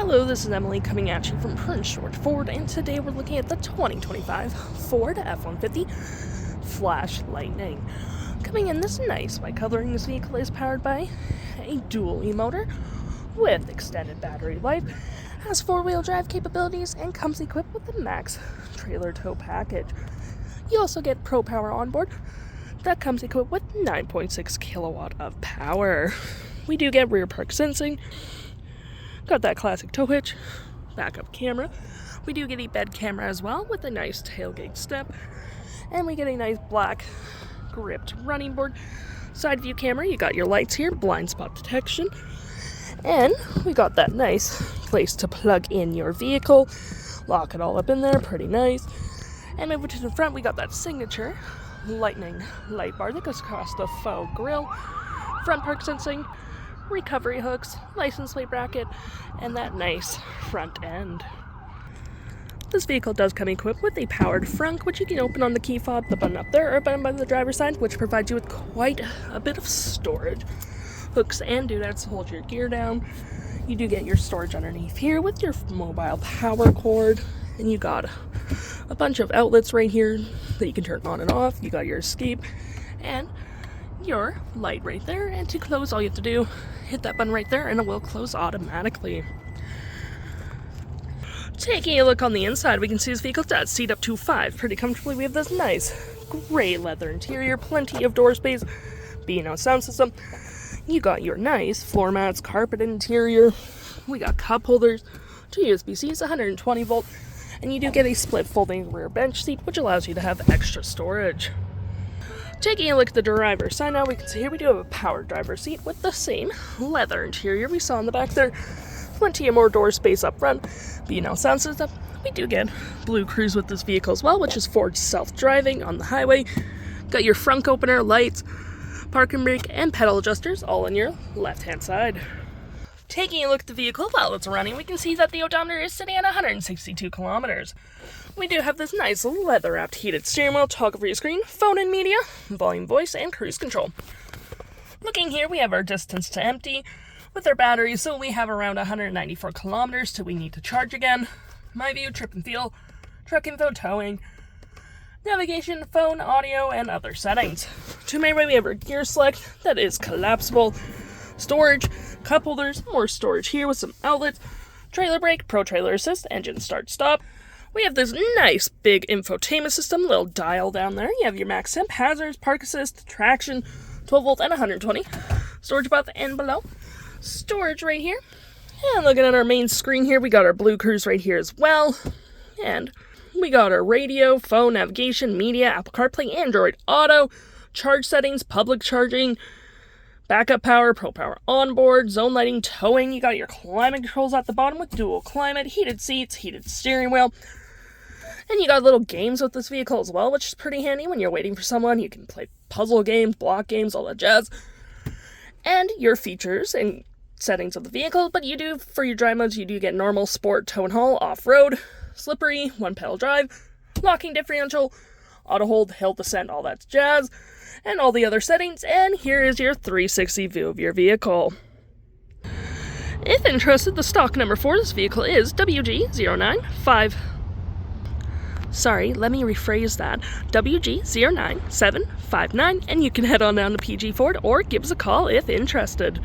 Hello, this is Emily coming at you from Prince George Ford, and today we're looking at the 2025 Ford F-150 Flash Lightning. Coming in this nice white coloring, this vehicle is powered by a dual E-motor with extended battery life, has four-wheel drive capabilities, and comes equipped with the Max trailer tow package. You also get Pro Power Onboard that comes equipped with 9.6 kilowatt of power. We do get rear park sensing. Got that classic tow hitch, backup camera. We do get a bed camera as well with a nice tailgate step. And we get a nice black gripped running board. Side view camera, you got your lights here, blind spot detection. And we got that nice place to plug in your vehicle. Lock it all up in there, pretty nice. And over to the front, we got that signature lightning light bar that goes across the faux grille. Front park sensing, recovery hooks, license plate bracket, and that nice front end. This vehicle does come equipped with a powered frunk, which you can open on the key fob, the button up there, or button by the driver's side, which provides you with quite a bit of storage. Hooks and doodads to hold your gear down. You do get your storage underneath here with your mobile power cord, and you got a bunch of outlets right here that you can turn on and off. You got your escape and your light right there, and to close all you have to do, hit that button right there and it will close automatically. Taking a look on the inside, we can see this vehicle does seat up to 5 pretty comfortably. We have this nice gray leather interior, plenty of door space, B&O sound system. You got your nice floor mats, carpet interior. We got cup holders, 2 USB-Cs, 120 volt, and you do get a split folding rear bench seat, which allows you to have extra storage. Taking a look at the driver's side now, we can see here we do have a powered driver's seat with the same leather interior we saw in the back there. Plenty of more door space up front. B&O sound system. We do get Blue Cruise with this vehicle as well, which is Ford self-driving on the highway. Got your frunk opener, lights, parking brake, and pedal adjusters all on your left-hand side. Taking a look at the vehicle while it's running, we can see that the odometer is sitting at 162 kilometers. We do have this nice leather-wrapped heated steering wheel, toggle for your screen, phone and media, volume, voice, and cruise control. Looking here, we have our distance to empty with our battery, so we have around 194 kilometers till we need to charge again. My view, trip and feel, truck info, towing, navigation, phone, audio, and other settings. To my right, we have our gear select that is collapsible, storage, cup holders, more storage here with some outlets, trailer brake, Protrailer assist, engine start stop. We have this nice big infotainment system, little dial down there. You have your max temp, hazards, park assist, traction, 12 volt and 120. Storage above and below. Storage right here. And looking at our main screen here, we got our Blue Cruise right here as well. And we got our radio, phone, navigation, media, Apple CarPlay, Android Auto, charge settings, public charging, backup power, Pro Power Onboard, zone lighting, towing. You got your climate controls at the bottom with dual climate, heated seats, heated steering wheel. And you got little games with this vehicle as well, which is pretty handy when you're waiting for someone. You can play puzzle games, block games, all that jazz. And your features and settings of the vehicle, but you do, for your drive modes, you do get normal, sport, tow and haul, off-road, slippery, one-pedal drive, locking differential, auto hold, hill descent, all that jazz, and all the other settings. And here is your 360 view of your vehicle. If interested, the stock number for this vehicle is WG09759, WG09759, and you can head on down to PG Ford or give us a call if interested.